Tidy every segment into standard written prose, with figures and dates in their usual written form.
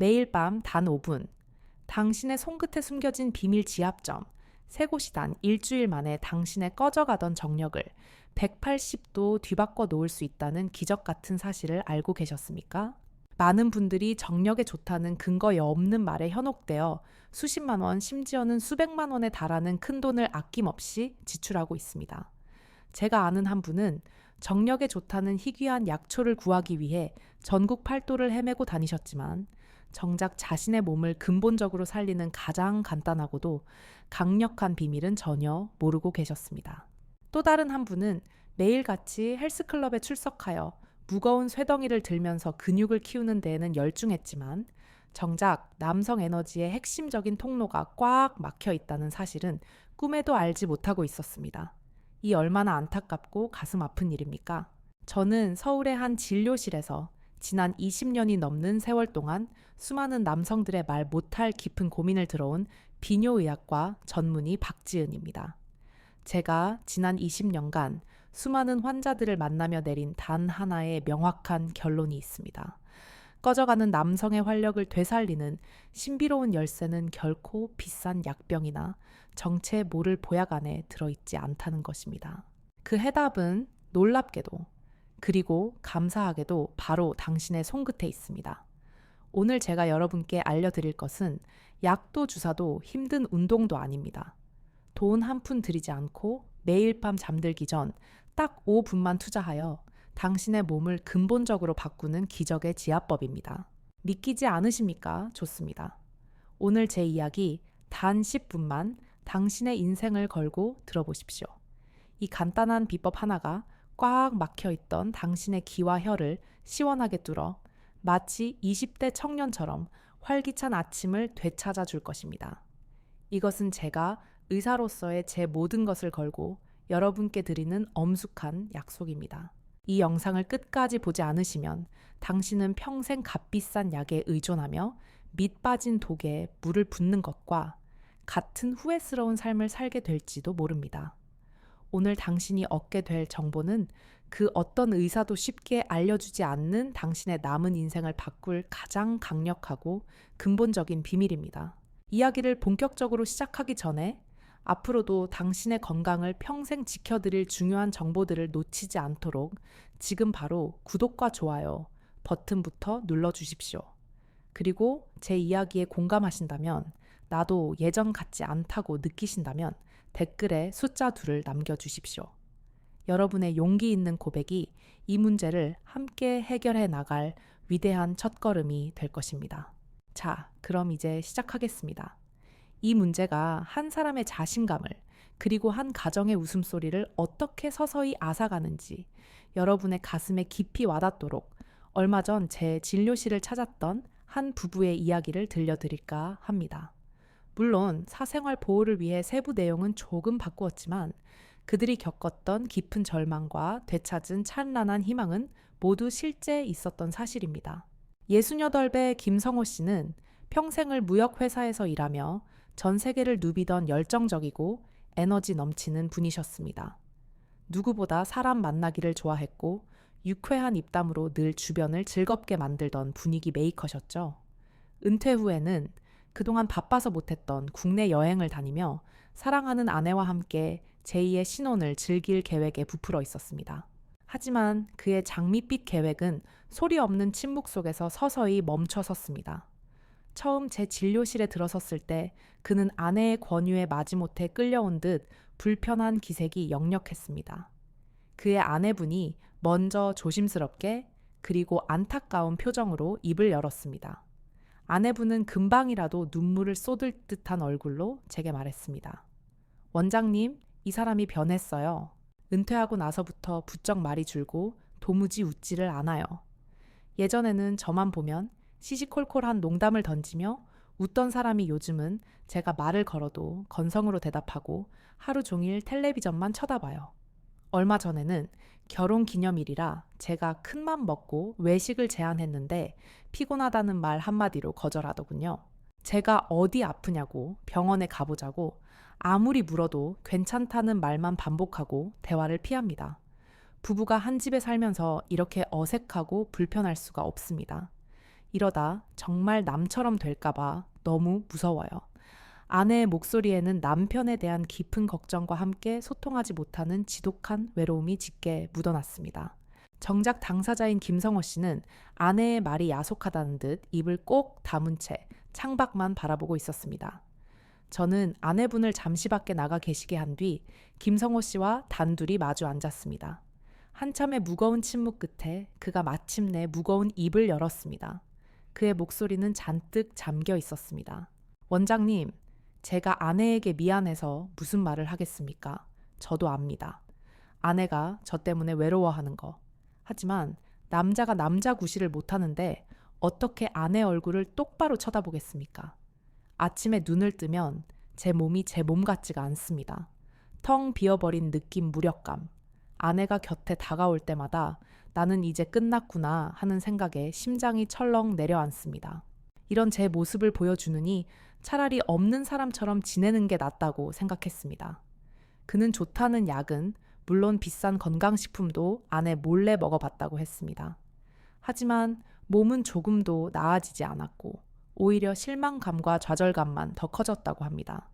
매일 밤 단 5분. 당신의 손끝에 숨겨진 비밀 지압점. 세 곳이 단 일주일 만에 당신의 꺼져가던 정력을 180도 뒤바꿔 놓을 수 있다는 기적 같은 사실을 알고 계셨습니까? 많은 분들이 정력에 좋다는 근거 없는 말에 현혹되어 수십만 원, 심지어는 수백만 원에 달하는 큰 돈을 아낌없이 지출하고 있습니다. 제가 아는 한 분은 정력에 좋다는 희귀한 약초를 구하기 위해 전국 팔도를 헤매고 다니셨지만 정작 자신의 몸을 근본적으로 살리는 가장 간단하고도 강력한 비밀은 전혀 모르고 계셨습니다. 또 다른 한 분은 매일같이 헬스클럽에 출석하여 무거운 쇠덩이를 들면서 근육을 키우는 데에는 열중했지만 정작 남성 에너지의 핵심적인 통로가 꽉 막혀 있다는 사실은 꿈에도 알지 못하고 있었습니다. 이 얼마나 안타깝고 가슴 아픈 일입니까? 저는 서울의 한 진료실에서 지난 20년이 넘는 세월 동안 수많은 남성들의 말 못할 깊은 고민을 들어온 비뇨의학과 전문의 박지은입니다. 제가 지난 20년간 수많은 환자들을 만나며 내린 단 하나의 명확한 결론이 있습니다. 꺼져가는 남성의 활력을 되살리는 신비로운 열쇠는 결코 비싼 약병이나 정체의 모를 보약 안에 들어있지 않다는 것입니다. 그 해답은 놀랍게도 그리고 감사하게도 바로 당신의 손끝에 있습니다. 오늘 제가 여러분께 알려드릴 것은 약도 주사도 힘든 운동도 아닙니다. 돈 한 푼 들이지 않고 매일 밤 잠들기 전 딱 5분만 투자하여 당신의 몸을 근본적으로 바꾸는 기적의 지압법입니다. 믿기지 않으십니까? 좋습니다. 오늘 제 이야기 단 10분만 당신의 인생을 걸고 들어보십시오. 이 간단한 비법 하나가 꽉 막혀있던 당신의 귀와 혀를 시원하게 뚫어 마치 20대 청년처럼 활기찬 아침을 되찾아 줄 것입니다. 이것은 제가 의사로서의 제 모든 것을 걸고 여러분께 드리는 엄숙한 약속입니다. 이 영상을 끝까지 보지 않으시면 당신은 평생 값비싼 약에 의존하며 밑 빠진 독에 물을 붓는 것과 같은 후회스러운 삶을 살게 될지도 모릅니다. 오늘 당신이 얻게 될 정보는 그 어떤 의사도 쉽게 알려주지 않는 당신의 남은 인생을 바꿀 가장 강력하고 근본적인 비밀입니다. 이야기를 본격적으로 시작하기 전에 앞으로도 당신의 건강을 평생 지켜드릴 중요한 정보들을 놓치지 않도록 지금 바로 구독과 좋아요 버튼부터 눌러주십시오. 그리고 제 이야기에 공감하신다면, 나도 예전 같지 않다고 느끼신다면 댓글에 숫자 2를 남겨주십시오. 여러분의 용기 있는 고백이 이 문제를 함께 해결해 나갈 위대한 첫걸음이 될 것입니다. 자, 그럼 이제 시작하겠습니다. 이 문제가 한 사람의 자신감을 그리고 한 가정의 웃음소리를 어떻게 서서히 앗아가는지 여러분의 가슴에 깊이 와닿도록 얼마 전 제 진료실을 찾았던 한 부부의 이야기를 들려드릴까 합니다. 물론 사생활 보호를 위해 세부 내용은 조금 바꾸었지만 그들이 겪었던 깊은 절망과 되찾은 찬란한 희망은 모두 실제 있었던 사실입니다. 68배 김성호 씨는 평생을 무역회사에서 일하며 전 세계를 누비던 열정적이고 에너지 넘치는 분이셨습니다. 누구보다 사람 만나기를 좋아했고 유쾌한 입담으로 늘 주변을 즐겁게 만들던 분위기 메이커셨죠. 은퇴 후에는 그동안 바빠서 못했던 국내 여행을 다니며 사랑하는 아내와 함께 제2의 신혼을 즐길 계획에 부풀어 있었습니다. 하지만 그의 장밋빛 계획은 소리 없는 침묵 속에서 서서히 멈춰 섰습니다. 처음 제 진료실에 들어섰을 때 그는 아내의 권유에 마지못해 끌려온 듯 불편한 기색이 역력했습니다. 그의 아내분이 먼저 조심스럽게 그리고 안타까운 표정으로 입을 열었습니다. 아내분은 금방이라도 눈물을 쏟을 듯한 얼굴로 제게 말했습니다. 원장님, 이 사람이 변했어요. 은퇴하고 나서부터 부쩍 말이 줄고 도무지 웃지를 않아요. 예전에는 저만 보면 시시콜콜한 농담을 던지며 웃던 사람이 요즘은 제가 말을 걸어도 건성으로 대답하고 하루 종일 텔레비전만 쳐다봐요. 얼마 전에는 결혼 기념일이라 제가 큰맘 먹고 외식을 제안했는데 피곤하다는 말 한마디로 거절하더군요. 제가 어디 아프냐고 병원에 가보자고 아무리 물어도 괜찮다는 말만 반복하고 대화를 피합니다. 부부가 한 집에 살면서 이렇게 어색하고 불편할 수가 없습니다. 이러다 정말 남처럼 될까봐 너무 무서워요. 아내의 목소리에는 남편에 대한 깊은 걱정과 함께 소통하지 못하는 지독한 외로움이 짙게 묻어났습니다. 정작 당사자인 김성호 씨는 아내의 말이 야속하다는 듯 입을 꼭 다문 채 창밖만 바라보고 있었습니다. 저는 아내분을 잠시 밖에 나가 계시게 한 뒤 김성호 씨와 단둘이 마주 앉았습니다. 한참의 무거운 침묵 끝에 그가 마침내 무거운 입을 열었습니다. 그의 목소리는 잔뜩 잠겨 있었습니다. 원장님, 제가 아내에게 미안해서 무슨 말을 하겠습니까? 저도 압니다. 아내가 저 때문에 외로워하는 거. 하지만 남자가 남자 구실을 못하는데 어떻게 아내 얼굴을 똑바로 쳐다보겠습니까? 아침에 눈을 뜨면 제 몸이 제 몸 같지가 않습니다. 텅 비어버린 느낌 무력감. 아내가 곁에 다가올 때마다 나는 이제 끝났구나 하는 생각에 심장이 철렁 내려앉습니다. 이런 제 모습을 보여주느니 차라리 없는 사람처럼 지내는 게 낫다고 생각했습니다. 그는 좋다는 약은 물론 비싼 건강식품도 아내 몰래 먹어봤다고 했습니다. 하지만 몸은 조금도 나아지지 않았고 오히려 실망감과 좌절감만 더 커졌다고 합니다.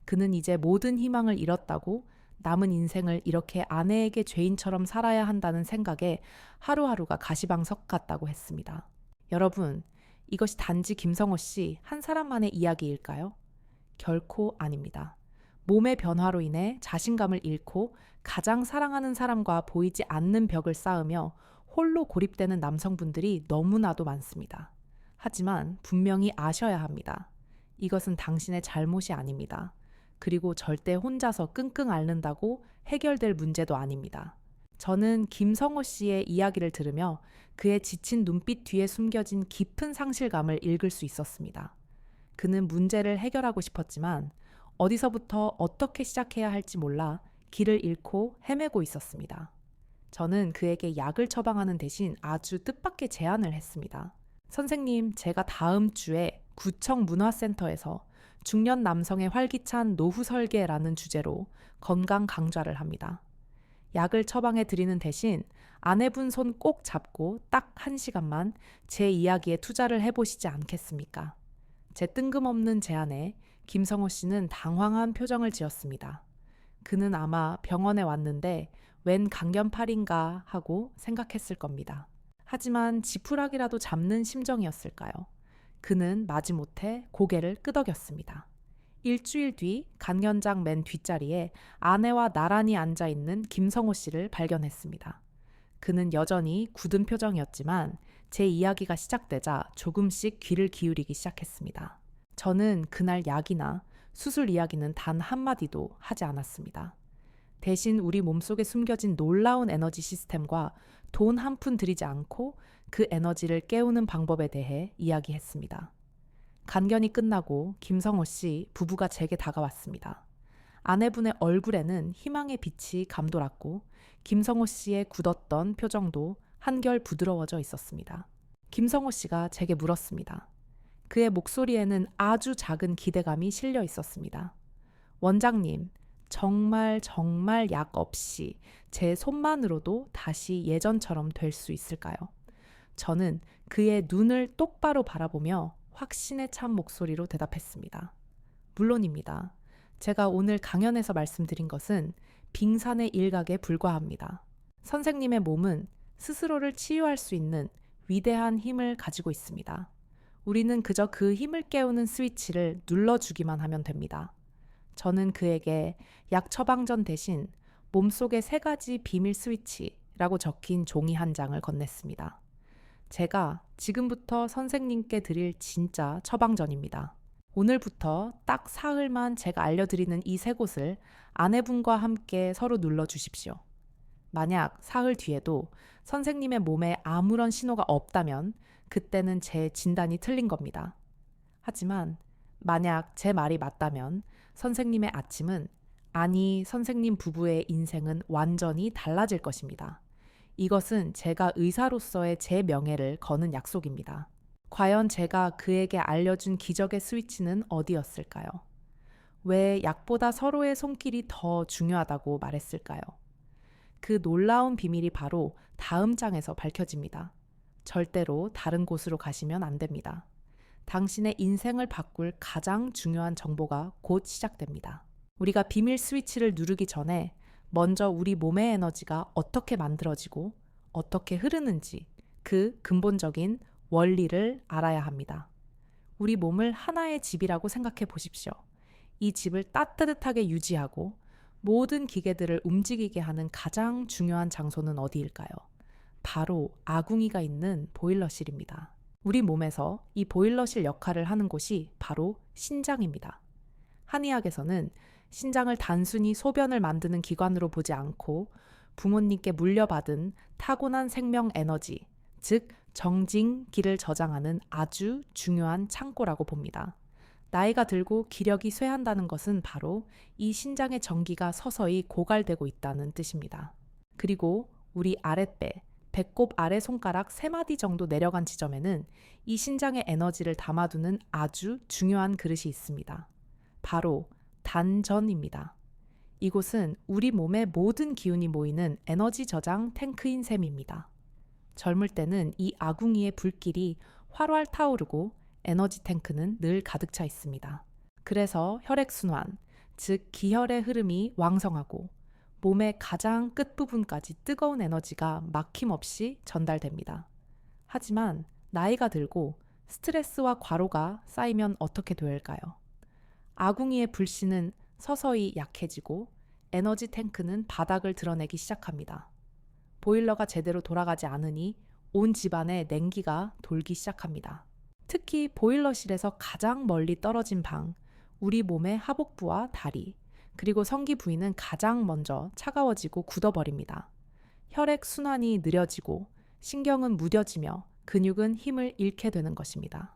그는 이제 모든 희망을 잃었다고 남은 인생을 이렇게 아내에게 죄인처럼 살아야 한다는 생각에 하루하루가 가시방석 같다고 했습니다. 여러분, 이것이 단지 김성호 씨 한 사람만의 이야기일까요? 결코 아닙니다. 몸의 변화로 인해 자신감을 잃고 가장 사랑하는 사람과 보이지 않는 벽을 쌓으며 홀로 고립되는 남성분들이 너무나도 많습니다. 하지만 분명히 아셔야 합니다. 이것은 당신의 잘못이 아닙니다. 그리고 절대 혼자서 끙끙 앓는다고 해결될 문제도 아닙니다. 저는 김성호 씨의 이야기를 들으며 그의 지친 눈빛 뒤에 숨겨진 깊은 상실감을 읽을 수 있었습니다. 그는 문제를 해결하고 싶었지만 어디서부터 어떻게 시작해야 할지 몰라 길을 잃고 헤매고 있었습니다. 저는 그에게 약을 처방하는 대신 아주 뜻밖의 제안을 했습니다. 선생님, 제가 다음 주에 구청 문화센터에서 중년 남성의 활기찬 노후 설계라는 주제로 건강 강좌를 합니다. 약을 처방해 드리는 대신 아내분 손 꼭 잡고 딱 1시간만 제 이야기에 투자를 해보시지 않겠습니까? 제 뜬금없는 제안에 김성호 씨는 당황한 표정을 지었습니다. 그는 아마 병원에 왔는데 웬 강연팔인가 하고 생각했을 겁니다. 하지만 지푸라기라도 잡는 심정이었을까요? 그는 마지못해 고개를 끄덕였습니다. 일주일 뒤 강연장 맨 뒷자리에 아내와 나란히 앉아있는 김성호 씨를 발견했습니다. 그는 여전히 굳은 표정이었지만 제 이야기가 시작되자 조금씩 귀를 기울이기 시작했습니다. 저는 그날 약이나 수술 이야기는 단 한마디도 하지 않았습니다. 대신 우리 몸속에 숨겨진 놀라운 에너지 시스템과 돈 한 푼 들이지 않고 그 에너지를 깨우는 방법에 대해 이야기했습니다. 간견이 끝나고 김성호 씨 부부가 제게 다가왔습니다. 아내분의 얼굴에는 희망의 빛이 감돌았고 김성호 씨의 굳었던 표정도 한결 부드러워져 있었습니다. 김성호 씨가 제게 물었습니다. 그의 목소리에는 아주 작은 기대감이 실려 있었습니다. 원장님, 정말 약 없이 제 손만으로도 다시 예전처럼 될 수 있을까요? 저는 그의 눈을 똑바로 바라보며 확신에 찬 목소리로 대답했습니다. 물론입니다. 제가 오늘 강연에서 말씀드린 것은 빙산의 일각에 불과합니다. 선생님의 몸은 스스로를 치유할 수 있는 위대한 힘을 가지고 있습니다. 우리는 그저 그 힘을 깨우는 스위치를 눌러주기만 하면 됩니다. 저는 그에게 약 처방전 대신 몸속의 3가지 비밀 스위치라고 적힌 종이 한 장을 건넸습니다. 제가 지금부터 선생님께 드릴 진짜 처방전입니다. 오늘부터 딱 사흘만 제가 알려드리는 이 3곳을 아내분과 함께 서로 눌러주십시오. 만약 사흘 뒤에도 선생님의 몸에 아무런 신호가 없다면 그때는 제 진단이 틀린 겁니다. 하지만 만약 제 말이 맞다면 선생님의 아침은, 아니 선생님 부부의 인생은 완전히 달라질 것입니다. 이것은 제가 의사로서의 제 명예를 거는 약속입니다. 과연 제가 그에게 알려준 기적의 스위치는 어디였을까요? 왜 약보다 서로의 손길이 더 중요하다고 말했을까요? 그 놀라운 비밀이 바로 다음 장에서 밝혀집니다. 절대로 다른 곳으로 가시면 안 됩니다. 당신의 인생을 바꿀 가장 중요한 정보가 곧 시작됩니다. 우리가 비밀 스위치를 누르기 전에 먼저 우리 몸의 에너지가 어떻게 만들어지고 어떻게 흐르는지 그 근본적인 원리를 알아야 합니다. 우리 몸을 하나의 집이라고 생각해 보십시오. 이 집을 따뜻하게 유지하고 모든 기계들을 움직이게 하는 가장 중요한 장소는 어디일까요? 바로 아궁이가 있는 보일러실입니다. 우리 몸에서 이 보일러실 역할을 하는 곳이 바로 신장입니다. 한의학에서는 신장을 단순히 소변을 만드는 기관으로 보지 않고 부모님께 물려받은 타고난 생명 에너지, 즉 정징기를 저장하는 아주 중요한 창고라고 봅니다. 나이가 들고 기력이 쇠한다는 것은 바로 이 신장의 전기가 서서히 고갈되고 있다는 뜻입니다. 그리고 우리 아랫배, 배꼽 아래 손가락 3마디 정도 내려간 지점에는 이 신장의 에너지를 담아두는 아주 중요한 그릇이 있습니다. 바로 단전입니다. 이곳은 우리 몸의 모든 기운이 모이는 에너지 저장 탱크인 셈입니다. 젊을 때는 이 아궁이의 불길이 활활 타오르고 에너지 탱크는 늘 가득 차 있습니다. 그래서 혈액순환, 즉 기혈의 흐름이 왕성하고 몸의 가장 끝부분까지 뜨거운 에너지가 막힘없이 전달됩니다. 하지만 나이가 들고 스트레스와 과로가 쌓이면 어떻게 될까요? 아궁이의 불씨는 서서히 약해지고 에너지 탱크는 바닥을 드러내기 시작합니다. 보일러가 제대로 돌아가지 않으니 온 집안에 냉기가 돌기 시작합니다. 특히 보일러실에서 가장 멀리 떨어진 방, 우리 몸의 하복부와 다리, 그리고 성기 부위는 가장 먼저 차가워지고 굳어버립니다. 혈액 순환이 느려지고 신경은 무뎌지며 근육은 힘을 잃게 되는 것입니다.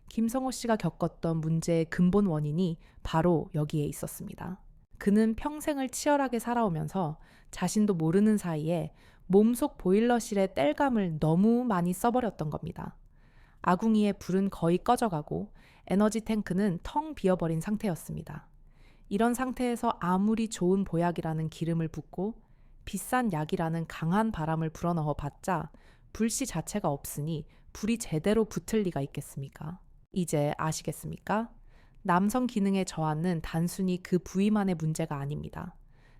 김성호 씨가 겪었던 문제의 근본 원인이 바로 여기에 있었습니다. 그는 평생을 치열하게 살아오면서 자신도 모르는 사이에 몸속 보일러실의 땔감을 너무 많이 써버렸던 겁니다. 아궁이의 불은 거의 꺼져가고 에너지 탱크는 텅 비어버린 상태였습니다. 이런 상태에서 아무리 좋은 보약이라는 기름을 붓고 비싼 약이라는 강한 바람을 불어넣어 봤자 불씨 자체가 없으니 불이 제대로 붙을 리가 있겠습니까? 이제 아시겠습니까? 남성 기능의 저하는 단순히 그 부위만의 문제가 아닙니다.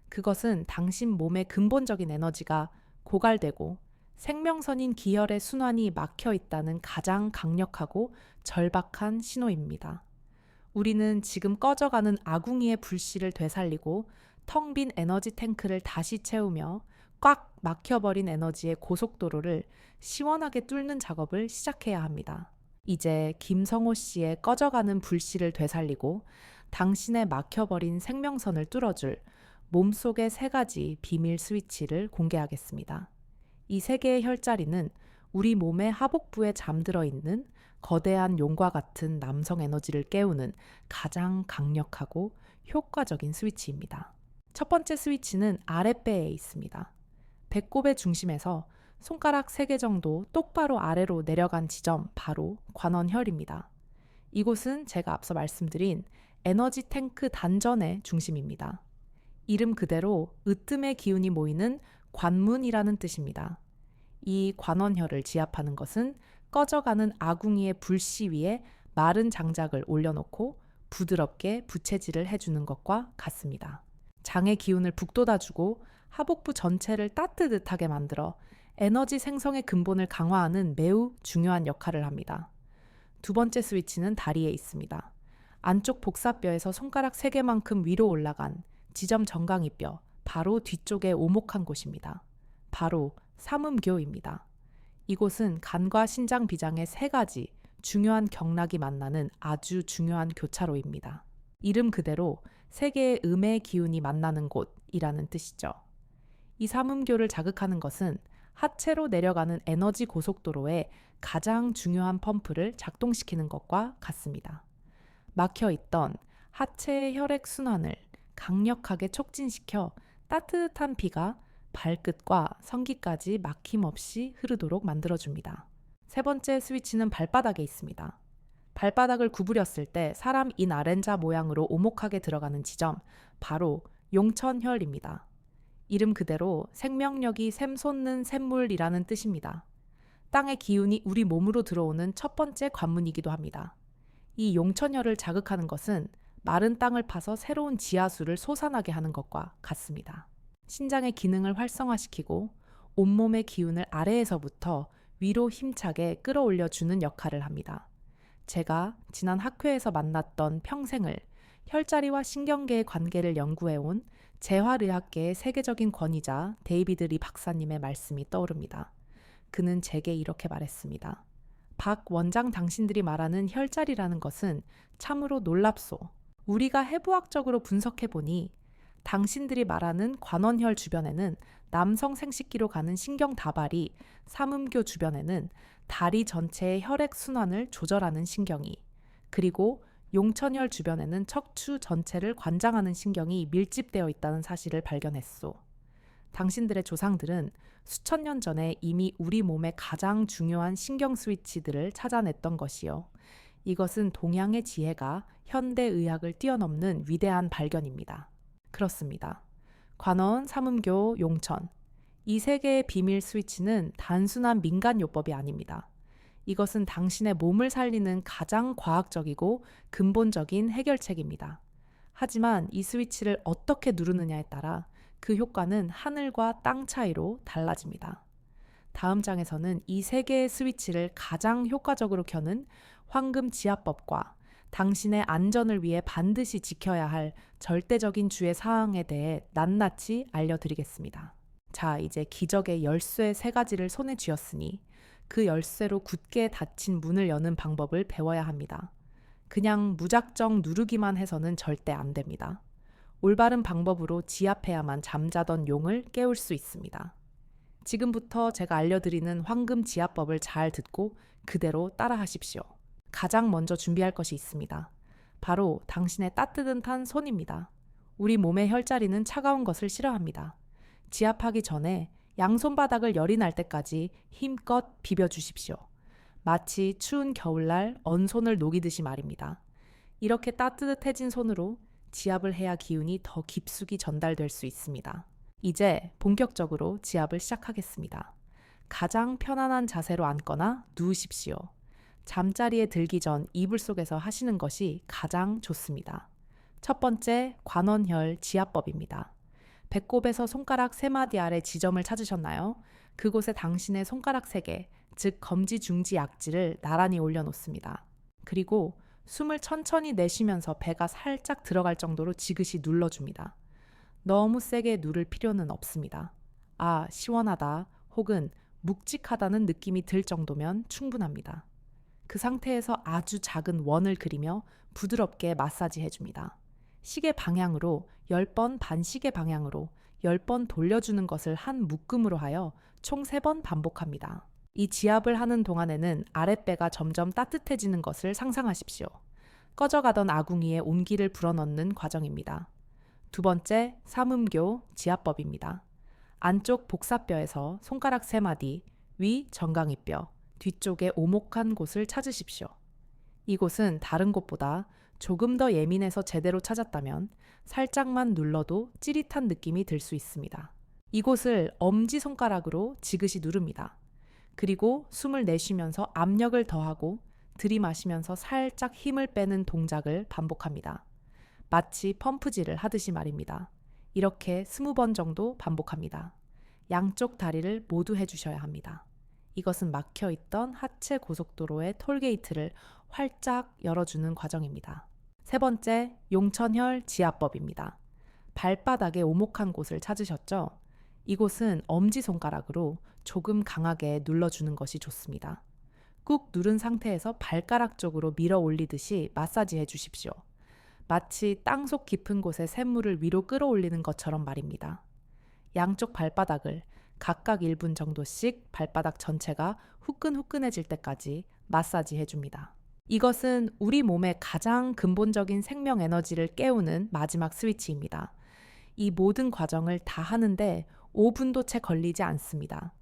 그것은 당신 몸의 근본적인 에너지가 고갈되고 생명선인 기혈의 순환이 막혀 있다는 가장 강력하고 절박한 신호입니다. 우리는 지금 꺼져가는 아궁이의 불씨를 되살리고 텅 빈 에너지 탱크를 다시 채우며 꽉 막혀버린 에너지의 고속도로를 시원하게 뚫는 작업을 시작해야 합니다. 이제 김성호 씨의 꺼져가는 불씨를 되살리고 당신의 막혀버린 생명선을 뚫어줄 몸속의 3가지 비밀 스위치를 공개하겠습니다. 이 3개의 혈자리는 우리 몸의 하복부에 잠들어 있는 거대한 용과 같은 남성 에너지를 깨우는 가장 강력하고 효과적인 스위치입니다. 첫 번째 스위치는 아랫배에 있습니다. 배꼽의 중심에서 손가락 3개 정도 똑바로 아래로 내려간 지점, 바로 관원혈입니다. 이곳은 제가 앞서 말씀드린 에너지 탱크 단전의 중심입니다. 이름 그대로 으뜸의 기운이 모이는 관문이라는 뜻입니다. 이 관원혈을 지압하는 것은 꺼져가는 아궁이의 불씨 위에 마른 장작을 올려놓고 부드럽게 부채질을 해주는 것과 같습니다. 장의 기운을 북돋아주고 하복부 전체를 따뜻하게 만들어 에너지 생성의 근본을 강화하는 매우 중요한 역할을 합니다. 두 번째 스위치는 다리에 있습니다. 안쪽 복사뼈에서 손가락 3개만큼 위로 올라간 지점 정강이뼈, 바로 뒤쪽에 오목한 곳입니다. 바로 삼음교입니다. 이곳은 간과 신장 비장의 3가지 중요한 경락이 만나는 아주 중요한 교차로입니다. 이름 그대로 3개의 음의 기운이 만나는 곳이라는 뜻이죠. 이 삼음교를 자극하는 것은 하체로 내려가는 에너지 고속도로에 가장 중요한 펌프를 작동시키는 것과 같습니다. 막혀있던 하체의 혈액 순환을 강력하게 촉진시켜 따뜻한 피가 발끝과 성기까지 막힘없이 흐르도록 만들어줍니다. 3번째 스위치는 발바닥에 있습니다. 발바닥을 구부렸을 때 사람 인아렌자 모양으로 오목하게 들어가는 지점, 바로 용천혈입니다. 이름 그대로 생명력이 샘솟는 샘물이라는 뜻입니다. 땅의 기운이 우리 몸으로 들어오는 첫 번째 관문이기도 합니다. 이 용천혈을 자극하는 것은 마른 땅을 파서 새로운 지하수를 솟아나게 하는 것과 같습니다. 신장의 기능을 활성화시키고 온몸의 기운을 아래에서부터 위로 힘차게 끌어올려주는 역할을 합니다. 제가 지난 학회에서 만났던 평생을 혈자리와 신경계의 관계를 연구해온 재활의학계의 세계적인 권위자 데이비드 리 박사님의 말씀이 떠오릅니다. 그는 제게 이렇게 말했습니다. 박 원장, 당신들이 말하는 혈자리라는 것은 참으로 놀랍소. 우리가 해부학적으로 분석해보니 당신들이 말하는 관원혈 주변에는 남성 생식기로 가는 신경다발이, 삼음교 주변에는 다리 전체의 혈액 순환을 조절하는 신경이, 그리고 용천혈 주변에는 척추 전체를 관장하는 신경이 밀집되어 있다는 사실을 발견했소. 당신들의 조상들은 수천 년 전에 이미 우리 몸의 가장 중요한 신경 스위치들을 찾아냈던 것이요. 이것은 동양의 지혜가 현대의학을 뛰어넘는 위대한 발견입니다. 그렇습니다. 관원, 삼음교, 용천. 이 세 개의 비밀 스위치는 단순한 민간요법이 아닙니다. 이것은 당신의 몸을 살리는 가장 과학적이고 근본적인 해결책입니다. 하지만 이 스위치를 어떻게 누르느냐에 따라 그 효과는 하늘과 땅 차이로 달라집니다. 다음 장에서는 이 세 개의 스위치를 가장 효과적으로 켜는 황금지압법과 당신의 안전을 위해 반드시 지켜야 할 절대적인 주의 사항에 대해 낱낱이 알려드리겠습니다. 자, 이제 기적의 열쇠 3가지를 손에 쥐었으니 그 열쇠로 굳게 닫힌 문을 여는 방법을 배워야 합니다. 그냥 무작정 누르기만 해서는 절대 안 됩니다. 올바른 방법으로 지압해야만 잠자던 용을 깨울 수 있습니다. 지금부터 제가 알려드리는 황금 지압법을 잘 듣고 그대로 따라하십시오. 가장 먼저 준비할 것이 있습니다. 바로 당신의 따뜻한 손입니다. 우리 몸의 혈자리는 차가운 것을 싫어합니다. 지압하기 전에 양손바닥을 열이 날 때까지 힘껏 비벼주십시오. 마치 추운 겨울날 언손을 녹이듯이 말입니다. 이렇게 따뜻해진 손으로 지압을 해야 기운이 더 깊숙이 전달될 수 있습니다. 이제 본격적으로 지압을 시작하겠습니다. 가장 편안한 자세로 앉거나 누우십시오. 잠자리에 들기 전 이불 속에서 하시는 것이 가장 좋습니다. 첫 번째, 관원혈 지압법입니다. 배꼽에서 손가락 3마디 아래 지점을 찾으셨나요? 그곳에 당신의 손가락 3개, 즉 검지, 중지, 약지를 나란히 올려놓습니다. 그리고 숨을 천천히 내쉬면서 배가 살짝 들어갈 정도로 지그시 눌러줍니다. 너무 세게 누를 필요는 없습니다. 아, 시원하다 혹은 묵직하다는 느낌이 들 정도면 충분합니다. 그 상태에서 아주 작은 원을 그리며 부드럽게 마사지 해줍니다. 시계 방향으로 10번, 반시계 방향으로 10번 돌려주는 것을 한 묶음으로 하여 총 3번 반복합니다. 이 지압을 하는 동안에는 아랫배가 점점 따뜻해지는 것을 상상하십시오. 꺼져가던 아궁이에 온기를 불어넣는 과정입니다. 두 번째, 삼음교 지압법입니다. 안쪽 복사뼈에서 손가락 3마디, 위 정강이뼈, 뒤쪽에 오목한 곳을 찾으십시오. 이곳은 다른 곳보다 조금 더 예민해서 제대로 찾았다면 살짝만 눌러도 찌릿한 느낌이 들 수 있습니다. 이곳을 엄지손가락으로 지그시 누릅니다. 그리고 숨을 내쉬면서 압력을 더하고 들이마시면서 살짝 힘을 빼는 동작을 반복합니다. 마치 펌프질을 하듯이 말입니다. 이렇게 20번 정도 반복합니다. 양쪽 다리를 모두 해주셔야 합니다. 이것은 막혀있던 하체 고속도로의 톨게이트를 활짝 열어주는 과정입니다. 세 번째, 용천혈 지압법입니다. 발바닥에 오목한 곳을 찾으셨죠? 이곳은 엄지손가락으로 조금 강하게 눌러주는 것이 좋습니다. 꾹 누른 상태에서 발가락 쪽으로 밀어 올리듯이 마사지해 주십시오. 마치 땅속 깊은 곳에 샘물을 위로 끌어올리는 것처럼 말입니다. 양쪽 발바닥을 각각 1분 정도씩 발바닥 전체가 후끈후끈해질 때까지 마사지 해줍니다. 이것은 우리 몸의 가장 근본적인 생명 에너지를 깨우는 마지막 스위치입니다. 이 모든 과정을 다 하는데 5분도 채 걸리지 않습니다.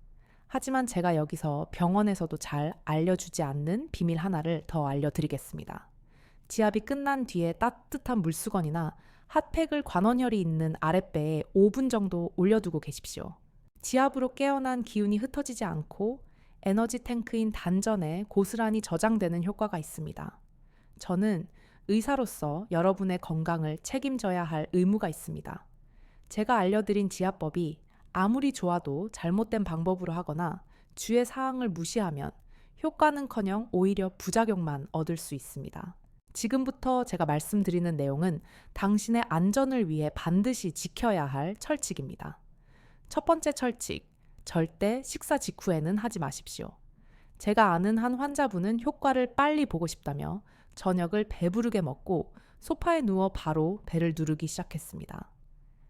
하지만 제가 여기서 병원에서도 잘 알려주지 않는 비밀 하나를 더 알려드리겠습니다. 지압이 끝난 뒤에 따뜻한 물수건이나 핫팩을 관원혈이 있는 아랫배에 5분 정도 올려두고 계십시오. 지압으로 깨어난 기운이 흩어지지 않고 에너지 탱크인 단전에 고스란히 저장되는 효과가 있습니다. 저는 의사로서 여러분의 건강을 책임져야 할 의무가 있습니다. 제가 알려드린 지압법이 아무리 좋아도 잘못된 방법으로 하거나 주의 사항을 무시하면 효과는커녕 오히려 부작용만 얻을 수 있습니다. 지금부터 제가 말씀드리는 내용은 당신의 안전을 위해 반드시 지켜야 할 철칙입니다. 첫 번째 철칙, 절대 식사 직후에는 하지 마십시오. 제가 아는 한 환자분은 효과를 빨리 보고 싶다며 저녁을 배부르게 먹고 소파에 누워 바로 배를 누르기 시작했습니다.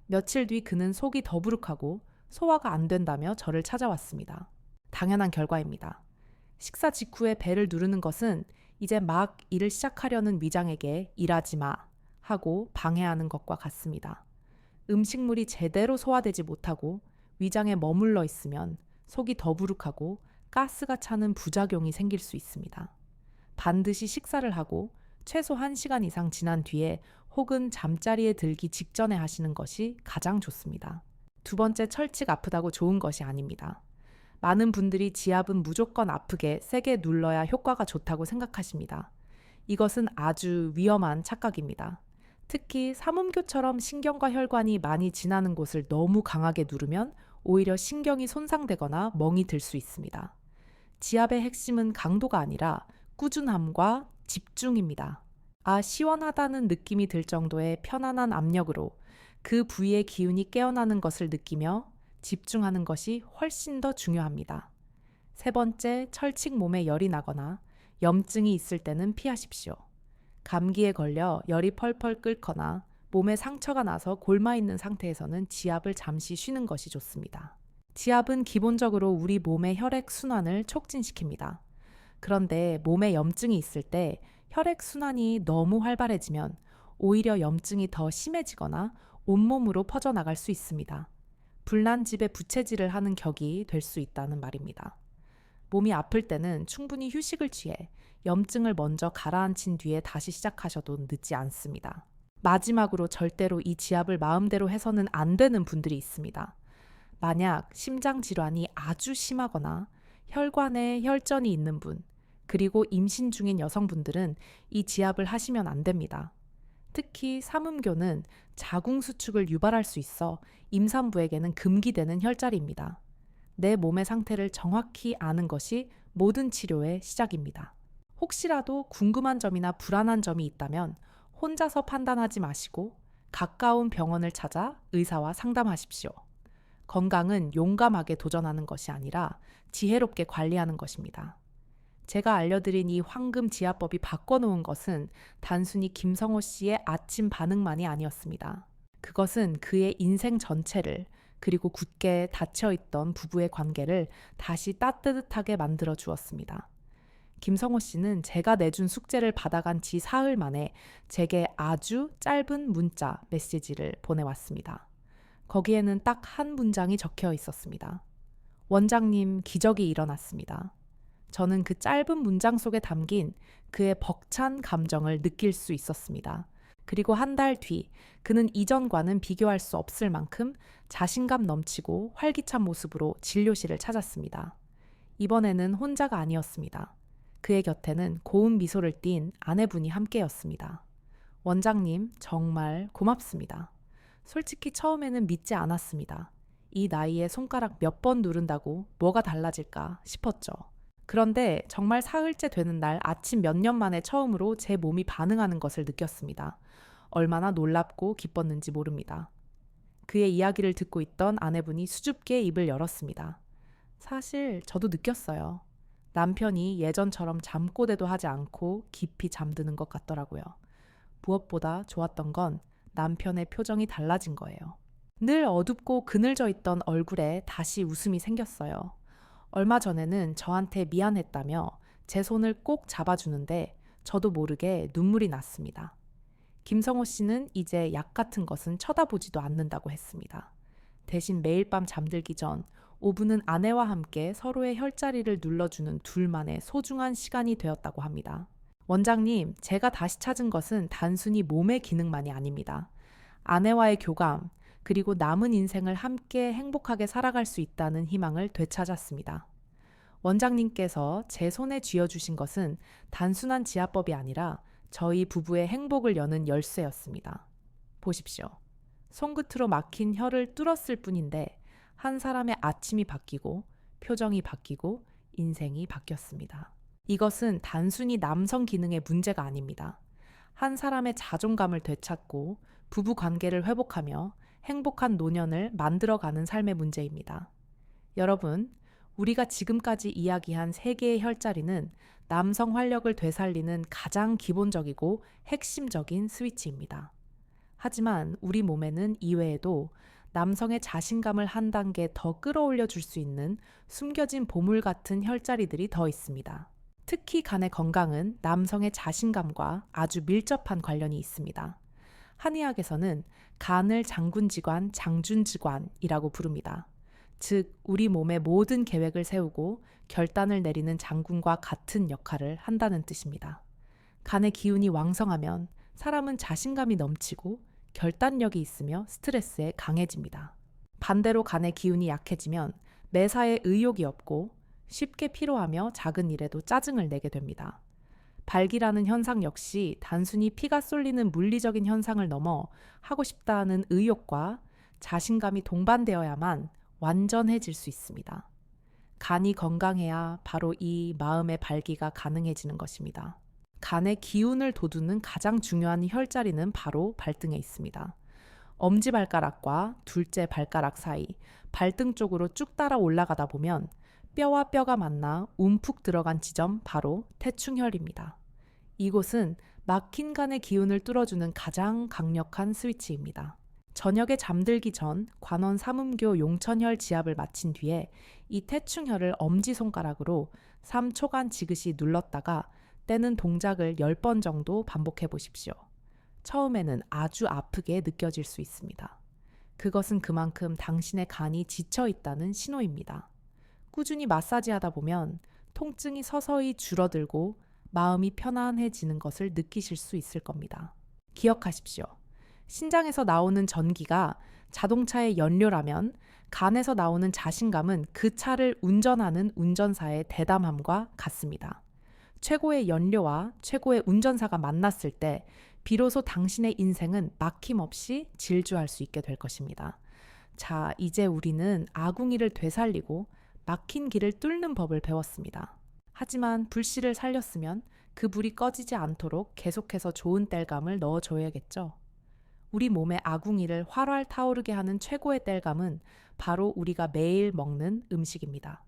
며칠 뒤 그는 속이 더부룩하고 소화가 안 된다며 저를 찾아왔습니다. 당연한 결과입니다. 식사 직후에 배를 누르는 것은 이제 막 일을 시작하려는 위장에게 일하지 마 하고 방해하는 것과 같습니다. 음식물이 제대로 소화되지 못하고 위장에 머물러 있으면 속이 더부룩하고 가스가 차는 부작용이 생길 수 있습니다. 반드시 식사를 하고 최소 1시간 이상 지난 뒤에 혹은 잠자리에 들기 직전에 하시는 것이 가장 좋습니다. 두 번째 철칙 아프다고 좋은 것이 아닙니다. 많은 분들이 지압은 무조건 아프게 세게 눌러야 효과가 좋다고 생각하십니다. 이것은 아주 위험한 착각입니다. 특히 삼음교처럼 신경과 혈관이 많이 지나는 곳을 너무 강하게 누르면 오히려 신경이 손상되거나 멍이 들 수 있습니다. 지압의 핵심은 강도가 아니라 꾸준함과 집중입니다. 시원하다는 느낌이 들 정도의 편안한 압력으로 그 부위의 기운이 깨어나는 것을 느끼며 집중하는 것이 훨씬 더 중요합니다. 세 번째, 철칙 몸에 열이 나거나 염증이 있을 때는 피하십시오. 감기에 걸려 열이 펄펄 끓거나 몸에 상처가 나서 골마 있는 상태에서는 지압을 잠시 쉬는 것이 좋습니다. 지압은 기본적으로 우리 몸의 혈액 순환을 촉진시킵니다. 그런데 몸에 염증이 있을 때 혈액 순환이 너무 활발해지면 오히려 염증이 더 심해지거나 온몸으로 퍼져나갈 수 있습니다. 불난집에 부채질을 하는 격이 될 수 있다는 말입니다. 몸이 아플 때는 충분히 휴식을 취해 염증을 먼저 가라앉힌 뒤에 다시 시작하셔도 늦지 않습니다. 마지막으로 절대로 이 지압을 마음대로 해서는 안 되는 분들이 있습니다. 만약 심장 질환이 아주 심하거나 혈관에 혈전이 있는 분, 그리고 임신 중인 여성분들은 이 지압을 하시면 안 됩니다. 특히 삼음교는 자궁수축을 유발할 수 있어 임산부에게는 금기되는 혈자리입니다. 내 몸의 상태를 정확히 아는 것이 모든 치료의 시작입니다. 혹시라도 궁금한 점이나 불안한 점이 있다면 혼자서 판단하지 마시고 가까운 병원을 찾아 의사와 상담하십시오. 건강은 용감하게 도전하는 것이 아니라 지혜롭게 관리하는 것입니다. 제가 알려드린 이 황금 지압법이 바꿔놓은 것은 단순히 김성호 씨의 아침 반응만이 아니었습니다. 그것은 그의 인생 전체를, 그리고 굳게 닫혀있던 부부의 관계를 다시 따뜻하게 만들어 주었습니다. 김성호 씨는 제가 내준 숙제를 받아간 지 사흘 만에 제게 아주 짧은 문자 메시지를 보내왔습니다. 거기에는 딱 한 문장이 적혀 있었습니다. 원장님, 기적이 일어났습니다. 저는 그 짧은 문장 속에 담긴 그의 벅찬 감정을 느낄 수 있었습니다. 그리고 한 달 뒤 그는 이전과는 비교할 수 없을 만큼 자신감 넘치고 활기찬 모습으로 진료실을 찾았습니다. 이번에는 혼자가 아니었습니다. 그의 곁에는 고운 미소를 띤 아내분이 함께였습니다. 원장님, 정말 고맙습니다. 솔직히 처음에는 믿지 않았습니다. 이 나이에 손가락 몇 번 누른다고 뭐가 달라질까 싶었죠. 그런데 정말 사흘째 되는 날 아침 몇 년 만에 처음으로 제 몸이 반응하는 것을 느꼈습니다. 얼마나 놀랍고 기뻤는지 모릅니다. 그의 이야기를 듣고 있던 아내분이 수줍게 입을 열었습니다. 사실 저도 느꼈어요. 남편이 예전처럼 잠꼬대도 하지 않고 깊이 잠드는 것 같더라고요. 무엇보다 좋았던 건 남편의 표정이 달라진 거예요. 늘 어둡고 그늘져 있던 얼굴에 다시 웃음이 생겼어요. 얼마 전에는 저한테 미안했다며 제 손을 꼭 잡아주는데 저도 모르게 눈물이 났습니다. 김성호 씨는 이제 약 같은 것은 쳐다보지도 않는다고 했습니다. 대신 매일 밤 잠들기 전 5분은 아내와 함께 서로의 혈자리를 눌러주는 둘만의 소중한 시간이 되었다고 합니다. 원장님, 제가 다시 찾은 것은 단순히 몸의 기능만이 아닙니다. 아내와의 교감, 그리고 남은 인생을 함께 행복하게 살아갈 수 있다는 희망을 되찾았습니다. 원장님께서 제 손에 쥐어주신 것은 단순한 지압법이 아니라 저희 부부의 행복을 여는 열쇠였습니다. 보십시오. 손끝으로 막힌 혀를 뚫었을 뿐인데 한 사람의 아침이 바뀌고 표정이 바뀌고 인생이 바뀌었습니다. 이것은 단순히 남성 기능의 문제가 아닙니다. 한 사람의 자존감을 되찾고 부부 관계를 회복하며 행복한 노년을 만들어가는 삶의 문제입니다. 여러분, 우리가 지금까지 이야기한 세 개의 혈자리는 남성 활력을 되살리는 가장 기본적이고 핵심적인 스위치입니다. 하지만 우리 몸에는 이외에도 남성의 자신감을 한 단계 더 끌어올려 줄 수 있는 숨겨진 보물 같은 혈자리들이 더 있습니다. 특히 간의 건강은 남성의 자신감과 아주 밀접한 관련이 있습니다. 한의학에서는 간을 장군지관, 장준지관이라고 부릅니다. 즉, 우리 몸의 모든 계획을 세우고 결단을 내리는 장군과 같은 역할을 한다는 뜻입니다. 간의 기운이 왕성하면 사람은 자신감이 넘치고 결단력이 있으며 스트레스에 강해집니다. 반대로 간의 기운이 약해지면 매사에 의욕이 없고 쉽게 피로하며 작은 일에도 짜증을 내게 됩니다. 발기라는 현상 역시 단순히 피가 쏠리는 물리적인 현상을 넘어 하고 싶다는 의욕과 자신감이 동반되어야만 완전해질 수 있습니다. 간이 건강해야 바로 이 마음의 발기가 가능해지는 것입니다. 간의 기운을 돋우는 가장 중요한 혈자리는 바로 발등에 있습니다. 엄지발가락과 둘째 발가락 사이, 발등 쪽으로 쭉 따라 올라가다 보면 뼈와 뼈가 만나 움푹 들어간 지점 바로 태충혈입니다. 이곳은 막힌 간의 기운을 뚫어주는 가장 강력한 스위치입니다. 저녁에 잠들기 전 관원 삼음교 용천혈 지압을 마친 뒤에 이 태충혈을 엄지손가락으로 3초간 지그시 눌렀다가 떼는 동작을 10번 정도 반복해 보십시오. 처음에는 아주 아프게 느껴질 수 있습니다. 그것은 그만큼 당신의 간이 지쳐 있다는 신호입니다. 꾸준히 마사지하다 보면 통증이 서서히 줄어들고 마음이 편안해지는 것을 느끼실 수 있을 겁니다. 기억하십시오. 신장에서 나오는 전기가 자동차의 연료라면 간에서 나오는 자신감은 그 차를 운전하는 운전사의 대담함과 같습니다. 최고의 연료와 최고의 운전사가 만났을 때 비로소 당신의 인생은 막힘없이 질주할 수 있게 될 것입니다. 자, 이제 우리는 아궁이를 되살리고 막힌 길을 뚫는 법을 배웠습니다. 하지만 불씨를 살렸으면 그 불이 꺼지지 않도록 계속해서 좋은 땔감을 넣어줘야겠죠. 우리 몸의 아궁이를 활활 타오르게 하는 최고의 땔감은 바로 우리가 매일 먹는 음식입니다.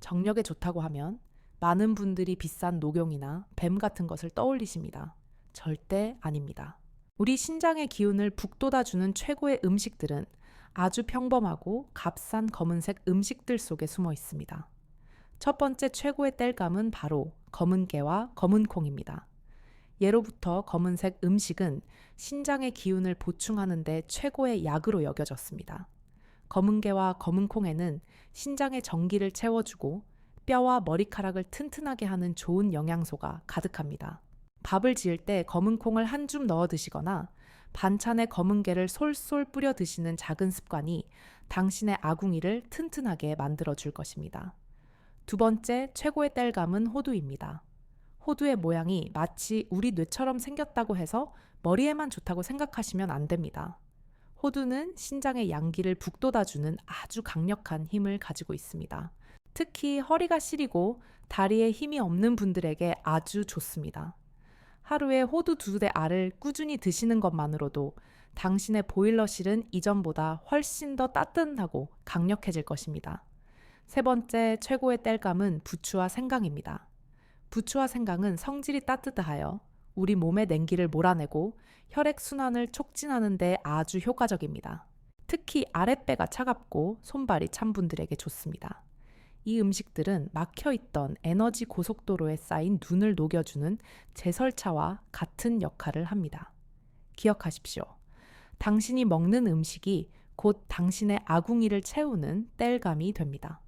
정력에 좋다고 하면 많은 분들이 비싼 녹용이나 뱀 같은 것을 떠올리십니다. 절대 아닙니다. 우리 신장의 기운을 북돋아주는 최고의 음식들은 아주 평범하고 값싼 검은색 음식들 속에 숨어 있습니다. 첫 번째 최고의 땔감은 바로 검은 깨와 검은 콩입니다. 예로부터 검은색 음식은 신장의 기운을 보충하는 데 최고의 약으로 여겨졌습니다. 검은 깨와 검은 콩에는 신장의 정기를 채워주고 뼈와 머리카락을 튼튼하게 하는 좋은 영양소가 가득합니다. 밥을 지을 때 검은 콩을 한 줌 넣어 드시거나 반찬에 검은 깨를 솔솔 뿌려 드시는 작은 습관이 당신의 아궁이를 튼튼하게 만들어 줄 것입니다. 두 번째 최고의 땔감은 호두입니다. 호두의 모양이 마치 우리 뇌처럼 생겼다고 해서 머리에만 좋다고 생각하시면 안 됩니다. 호두는 신장의 양기를 북돋아주는 아주 강력한 힘을 가지고 있습니다. 특히 허리가 시리고 다리에 힘이 없는 분들에게 아주 좋습니다. 하루에 호두 2대 알을 꾸준히 드시는 것만으로도 당신의 보일러실은 이전보다 훨씬 더 따뜻하고 강력해질 것입니다. 세 번째 최고의 땔감은 부추와 생강입니다. 부추와 생강은 성질이 따뜻하여 우리 몸의 냉기를 몰아내고 혈액순환을 촉진하는 데 아주 효과적입니다. 특히 아랫배가 차갑고 손발이 찬 분들에게 좋습니다. 이 음식들은 막혀있던 에너지 고속도로에 쌓인 눈을 녹여주는 제설차와 같은 역할을 합니다. 기억하십시오. 당신이 먹는 음식이 곧 당신의 아궁이를 채우는 땔감이 됩니다.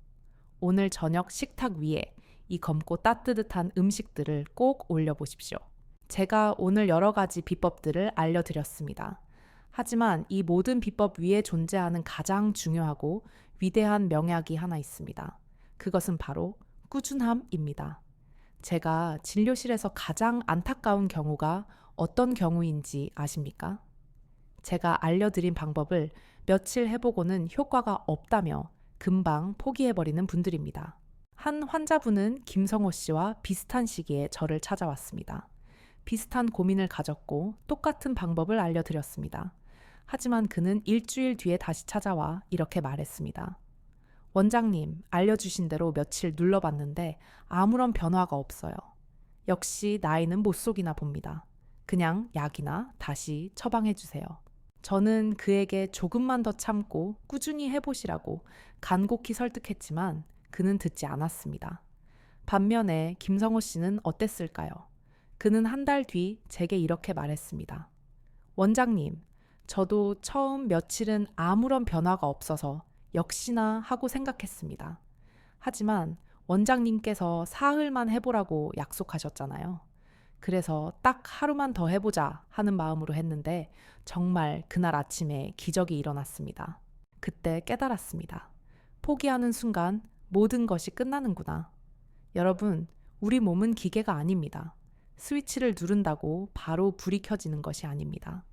오늘 저녁 식탁 위에 이 검고 따뜻한 음식들을 꼭 올려보십시오. 제가 오늘 여러 가지 비법들을 알려드렸습니다. 하지만 이 모든 비법 위에 존재하는 가장 중요하고 위대한 명약이 하나 있습니다. 그것은 바로 꾸준함입니다. 제가 진료실에서 가장 안타까운 경우가 어떤 경우인지 아십니까? 제가 알려드린 방법을 며칠 해보고는 효과가 없다며 금방 포기해버리는 분들입니다. 한 환자분은 김성호 씨와 비슷한 시기에 저를 찾아왔습니다. 비슷한 고민을 가졌고 똑같은 방법을 알려드렸습니다. 하지만 그는 일주일 뒤에 다시 찾아와 이렇게 말했습니다. 원장님, 알려주신 대로 며칠 눌러봤는데 아무런 변화가 없어요. 역시 나이는 못 속이나 봅니다. 그냥 약이나 다시 처방해주세요. 저는 그에게 조금만 더 참고 꾸준히 해보시라고 간곡히 설득했지만 그는 듣지 않았습니다. 반면에 김성호 씨는 어땠을까요? 그는 한 달 뒤 제게 이렇게 말했습니다. 원장님, 저도 처음 며칠은 아무런 변화가 없어서 역시나 하고 생각했습니다. 하지만 원장님께서 사흘만 해보라고 약속하셨잖아요. 그래서 딱 하루만 더 해보자 하는 마음으로 했는데 정말 그날 아침에 기적이 일어났습니다. 그때 깨달았습니다. 포기하는 순간 모든 것이 끝나는구나. 여러분, 우리 몸은 기계가 아닙니다. 스위치를 누른다고 바로 불이 켜지는 것이 아닙니다.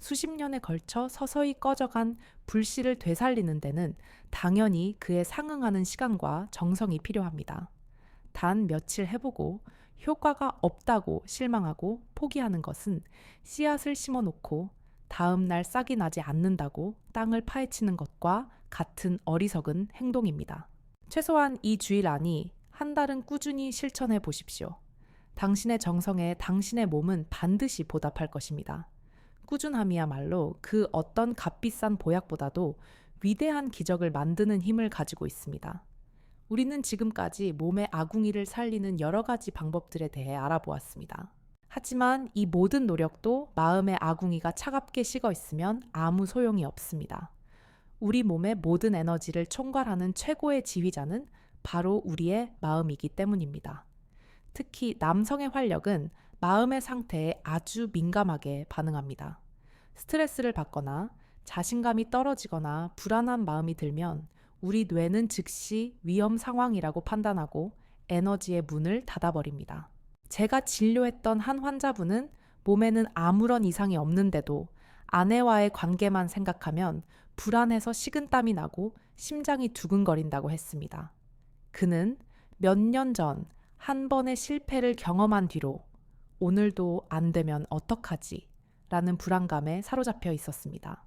수십 년에 걸쳐 서서히 꺼져간 불씨를 되살리는 데는 당연히 그에 상응하는 시간과 정성이 필요합니다. 단 며칠 해보고 효과가 없다고 실망하고 포기하는 것은 씨앗을 심어놓고 다음 날 싹이 나지 않는다고 땅을 파헤치는 것과 같은 어리석은 행동입니다. 최소한 이 주일 안이 한 달은 꾸준히 실천해 보십시오. 당신의 정성에 당신의 몸은 반드시 보답할 것입니다. 꾸준함이야말로 그 어떤 값비싼 보약보다도 위대한 기적을 만드는 힘을 가지고 있습니다. 우리는 지금까지 몸의 아궁이를 살리는 여러 가지 방법들에 대해 알아보았습니다. 하지만 이 모든 노력도 마음의 아궁이가 차갑게 식어 있으면 아무 소용이 없습니다. 우리 몸의 모든 에너지를 총괄하는 최고의 지휘자는 바로 우리의 마음이기 때문입니다. 특히 남성의 활력은 마음의 상태에 아주 민감하게 반응합니다. 스트레스를 받거나 자신감이 떨어지거나 불안한 마음이 들면 우리 뇌는 즉시 위험 상황이라고 판단하고 에너지의 문을 닫아버립니다. 제가 진료했던 한 환자분은 몸에는 아무런 이상이 없는데도 아내와의 관계만 생각하면 불안해서 식은땀이 나고 심장이 두근거린다고 했습니다. 그는 몇 년 전 한 번의 실패를 경험한 뒤로 오늘도 안 되면 어떡하지? 라는 불안감에 사로잡혀 있었습니다.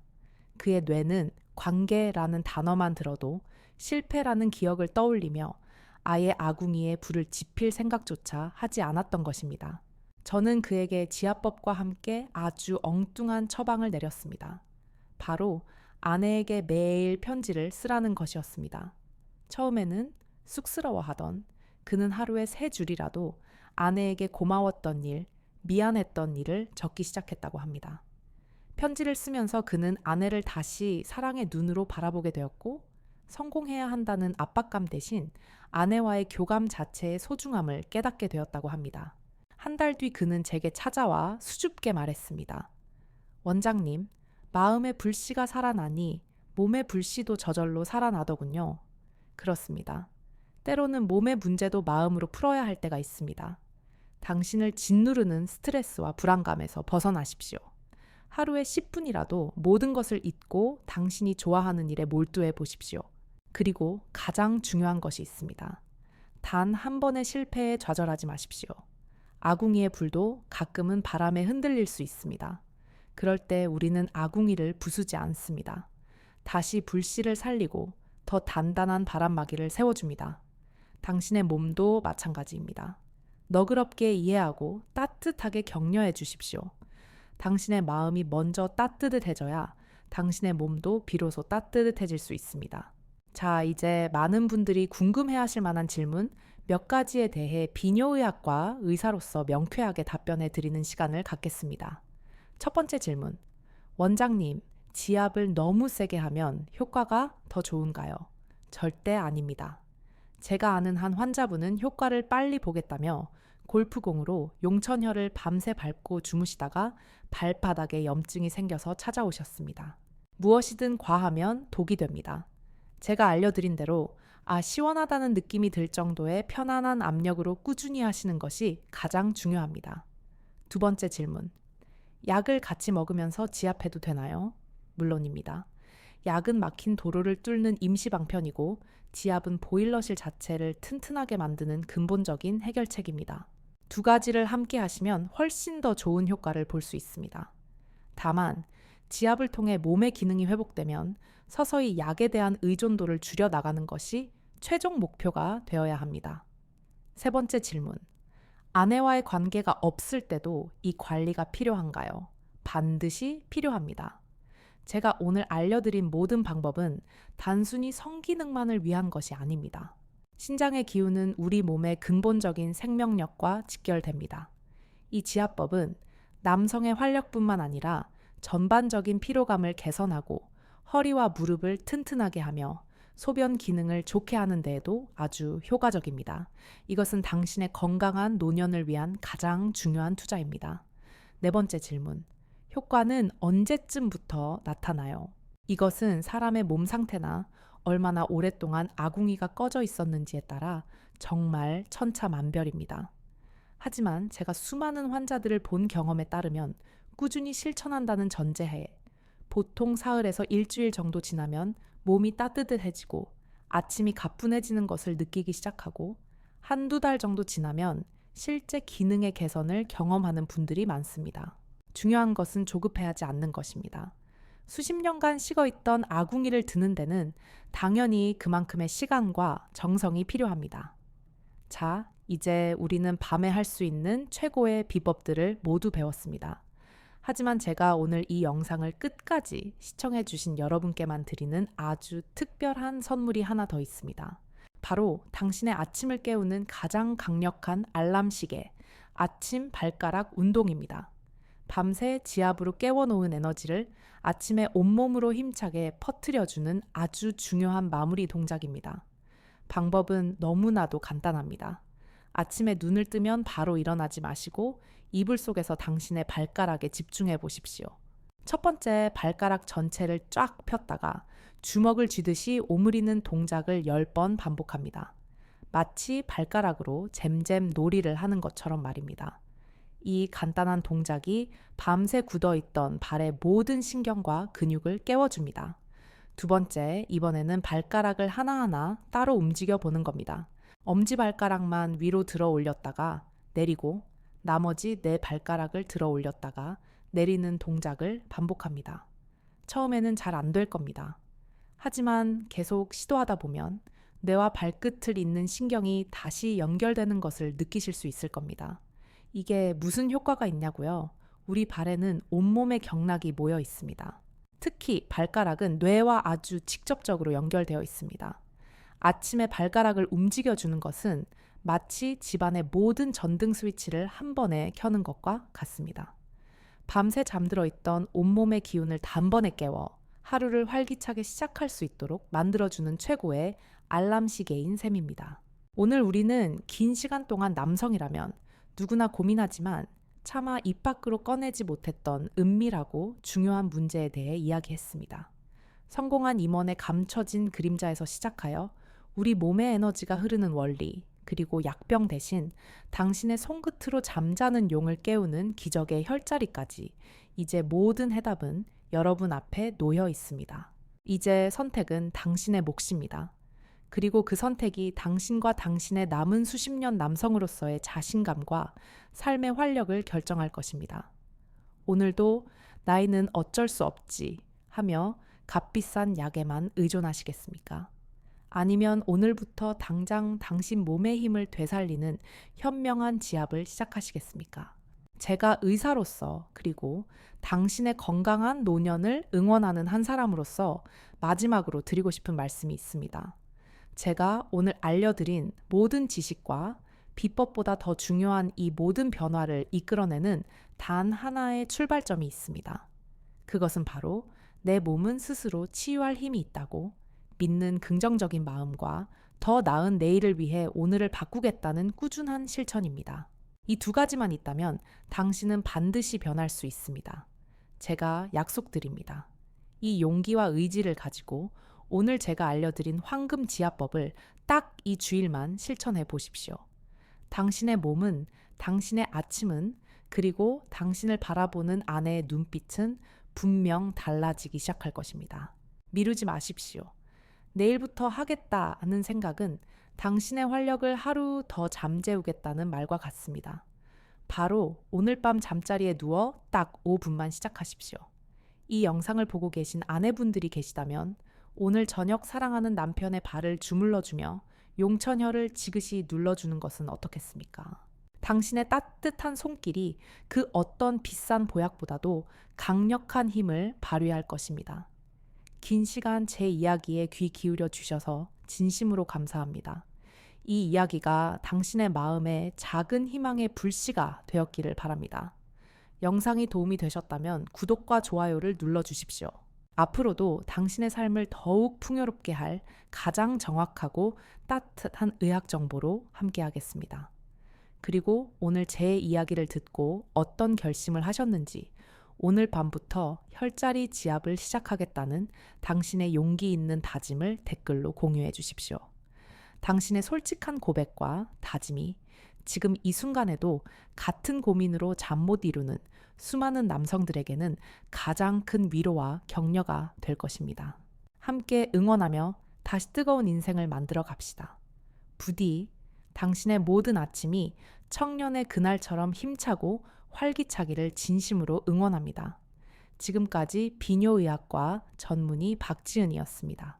그의 뇌는 관계라는 단어만 들어도 실패라는 기억을 떠올리며 아예 아궁이에 불을 지필 생각조차 하지 않았던 것입니다. 저는 그에게 지압법과 함께 아주 엉뚱한 처방을 내렸습니다. 바로 아내에게 매일 편지를 쓰라는 것이었습니다. 처음에는 쑥스러워하던 그는 하루에 3줄이라도 아내에게 고마웠던 일, 미안했던 일을 적기 시작했다고 합니다. 편지를 쓰면서 그는 아내를 다시 사랑의 눈으로 바라보게 되었고 성공해야 한다는 압박감 대신 아내와의 교감 자체의 소중함을 깨닫게 되었다고 합니다. 한 달 뒤 그는 제게 찾아와 수줍게 말했습니다. 원장님, 마음의 불씨가 살아나니 몸의 불씨도 저절로 살아나더군요. 그렇습니다. 때로는 몸의 문제도 마음으로 풀어야 할 때가 있습니다. 당신을 짓누르는 스트레스와 불안감에서 벗어나십시오. 하루에 10분이라도 모든 것을 잊고 당신이 좋아하는 일에 몰두해 보십시오. 그리고 가장 중요한 것이 있습니다. 단 한 번의 실패에 좌절하지 마십시오. 아궁이의 불도 가끔은 바람에 흔들릴 수 있습니다. 그럴 때 우리는 아궁이를 부수지 않습니다. 다시 불씨를 살리고 더 단단한 바람막이를 세워줍니다. 당신의 몸도 마찬가지입니다. 너그럽게 이해하고 따뜻하게 격려해 주십시오. 당신의 마음이 먼저 따뜻해져야 당신의 몸도 비로소 따뜻해질 수 있습니다. 자, 이제 많은 분들이 궁금해 하실 만한 질문 몇 가지에 대해 비뇨의학과 의사로서 명쾌하게 답변해 드리는 시간을 갖겠습니다. 첫 번째 질문. 원장님, 지압을 너무 세게 하면 효과가 더 좋은가요? 절대 아닙니다. 제가 아는 한 환자분은 효과를 빨리 보겠다며 골프공으로 용천혈을 밤새 밟고 주무시다가 발바닥에 염증이 생겨서 찾아오셨습니다. 무엇이든 과하면 독이 됩니다. 제가 알려드린 대로 시원하다는 느낌이 들 정도의 편안한 압력으로 꾸준히 하시는 것이 가장 중요합니다. 두 번째 질문. 약을 같이 먹으면서 지압해도 되나요? 물론입니다. 약은 막힌 도로를 뚫는 임시 방편이고 지압은 보일러실 자체를 튼튼하게 만드는 근본적인 해결책입니다. 두 가지를 함께 하시면 훨씬 더 좋은 효과를 볼 수 있습니다. 다만 지압을 통해 몸의 기능이 회복되면 서서히 약에 대한 의존도를 줄여 나가는 것이 최종 목표가 되어야 합니다. 세 번째 질문. 아내와의 관계가 없을 때도 이 관리가 필요한가요? 반드시 필요합니다. 제가 오늘 알려드린 모든 방법은 단순히 성기능만을 위한 것이 아닙니다. 신장의 기운은 우리 몸의 근본적인 생명력과 직결됩니다. 이 지압법은 남성의 활력뿐만 아니라 전반적인 피로감을 개선하고 허리와 무릎을 튼튼하게 하며 소변 기능을 좋게 하는 데에도 아주 효과적입니다. 이것은 당신의 건강한 노년을 위한 가장 중요한 투자입니다. 네 번째 질문. 효과는 언제쯤부터 나타나요? 이것은 사람의 몸 상태나 얼마나 오랫동안 아궁이가 꺼져 있었는지에 따라 정말 천차만별입니다. 하지만 제가 수많은 환자들을 본 경험에 따르면 꾸준히 실천한다는 전제하에 보통 사흘에서 일주일 정도 지나면 몸이 따뜻해지고 아침이 가뿐해지는 것을 느끼기 시작하고 한두 달 정도 지나면 실제 기능의 개선을 경험하는 분들이 많습니다. 중요한 것은 조급해하지 않는 것입니다. 수십 년간 식어있던 아궁이를 드는 데는 당연히 그만큼의 시간과 정성이 필요합니다. 자, 이제 우리는 밤에 할 수 있는 최고의 비법들을 모두 배웠습니다. 하지만 제가 오늘 이 영상을 끝까지 시청해 주신 여러분께만 드리는 아주 특별한 선물이 하나 더 있습니다. 바로 당신의 아침을 깨우는 가장 강력한 알람 시계, 아침 발가락 운동입니다. 밤새 지압으로 깨워놓은 에너지를 아침에 온몸으로 힘차게 퍼뜨려주는 아주 중요한 마무리 동작입니다. 방법은 너무나도 간단합니다. 아침에 눈을 뜨면 바로 일어나지 마시고 이불 속에서 당신의 발가락에 집중해 보십시오. 첫 번째, 발가락 전체를 쫙 폈다가 주먹을 쥐듯이 오므리는 동작을 10번 반복합니다. 마치 발가락으로 잼잼 놀이를 하는 것처럼 말입니다. 이 간단한 동작이 밤새 굳어있던 발의 모든 신경과 근육을 깨워줍니다. 두 번째, 이번에는 발가락을 하나하나 따로 움직여 보는 겁니다. 엄지발가락만 위로 들어 올렸다가 내리고 나머지 네 발가락을 들어 올렸다가 내리는 동작을 반복합니다. 처음에는 잘 안 될 겁니다. 하지만 계속 시도하다 보면 뇌와 발끝을 잇는 신경이 다시 연결되는 것을 느끼실 수 있을 겁니다. 이게 무슨 효과가 있냐고요? 우리 발에는 온몸의 경락이 모여 있습니다. 특히 발가락은 뇌와 아주 직접적으로 연결되어 있습니다. 아침에 발가락을 움직여주는 것은 마치 집안의 모든 전등 스위치를 한 번에 켜는 것과 같습니다. 밤새 잠들어 있던 온몸의 기운을 단번에 깨워 하루를 활기차게 시작할 수 있도록 만들어주는 최고의 알람 시계인 셈입니다. 오늘 우리는 긴 시간 동안 남성이라면 누구나 고민하지만 차마 입 밖으로 꺼내지 못했던 은밀하고 중요한 문제에 대해 이야기했습니다. 성공한 임원의 감춰진 그림자에서 시작하여 우리 몸의 에너지가 흐르는 원리, 그리고 약병 대신 당신의 손끝으로 잠자는 용을 깨우는 기적의 혈자리까지 이제 모든 해답은 여러분 앞에 놓여 있습니다. 이제 선택은 당신의 몫입니다. 그리고 그 선택이 당신과 당신의 남은 수십 년 남성으로서의 자신감과 삶의 활력을 결정할 것입니다. 오늘도 나이는 어쩔 수 없지 하며 값비싼 약에만 의존하시겠습니까? 아니면 오늘부터 당장 당신 몸의 힘을 되살리는 현명한 지압을 시작하시겠습니까? 제가 의사로서 그리고 당신의 건강한 노년을 응원하는 한 사람으로서 마지막으로 드리고 싶은 말씀이 있습니다. 제가 오늘 알려드린 모든 지식과 비법보다 더 중요한 이 모든 변화를 이끌어내는 단 하나의 출발점이 있습니다. 그것은 바로 내 몸은 스스로 치유할 힘이 있다고 믿는 긍정적인 마음과 더 나은 내일을 위해 오늘을 바꾸겠다는 꾸준한 실천입니다. 이 두 가지만 있다면 당신은 반드시 변할 수 있습니다. 제가 약속드립니다. 이 용기와 의지를 가지고 오늘 제가 알려드린 황금 지압법을 딱 이 주일만 실천해 보십시오. 당신의 몸은, 당신의 아침은, 그리고 당신을 바라보는 아내의 눈빛은 분명 달라지기 시작할 것입니다. 미루지 마십시오. 내일부터 하겠다는 생각은 당신의 활력을 하루 더 잠재우겠다는 말과 같습니다. 바로 오늘 밤 잠자리에 누워 딱 5분만 시작하십시오. 이 영상을 보고 계신 아내분들이 계시다면 오늘 저녁 사랑하는 남편의 발을 주물러주며 용천혈을 지그시 눌러주는 것은 어떻겠습니까? 당신의 따뜻한 손길이 그 어떤 비싼 보약보다도 강력한 힘을 발휘할 것입니다. 긴 시간 제 이야기에 귀 기울여 주셔서 진심으로 감사합니다. 이 이야기가 당신의 마음에 작은 희망의 불씨가 되었기를 바랍니다. 영상이 도움이 되셨다면 구독과 좋아요를 눌러주십시오. 앞으로도 당신의 삶을 더욱 풍요롭게 할 가장 정확하고 따뜻한 의학 정보로 함께하겠습니다. 그리고 오늘 제 이야기를 듣고 어떤 결심을 하셨는지, 오늘 밤부터 혈자리 지압을 시작하겠다는 당신의 용기 있는 다짐을 댓글로 공유해 주십시오. 당신의 솔직한 고백과 다짐이 지금 이 순간에도 같은 고민으로 잠 못 이루는 수많은 남성들에게는 가장 큰 위로와 격려가 될 것입니다. 함께 응원하며 다시 뜨거운 인생을 만들어 갑시다. 부디 당신의 모든 아침이 청년의 그날처럼 힘차고 활기차기를 진심으로 응원합니다. 지금까지 비뇨의학과 전문의 박지은이었습니다.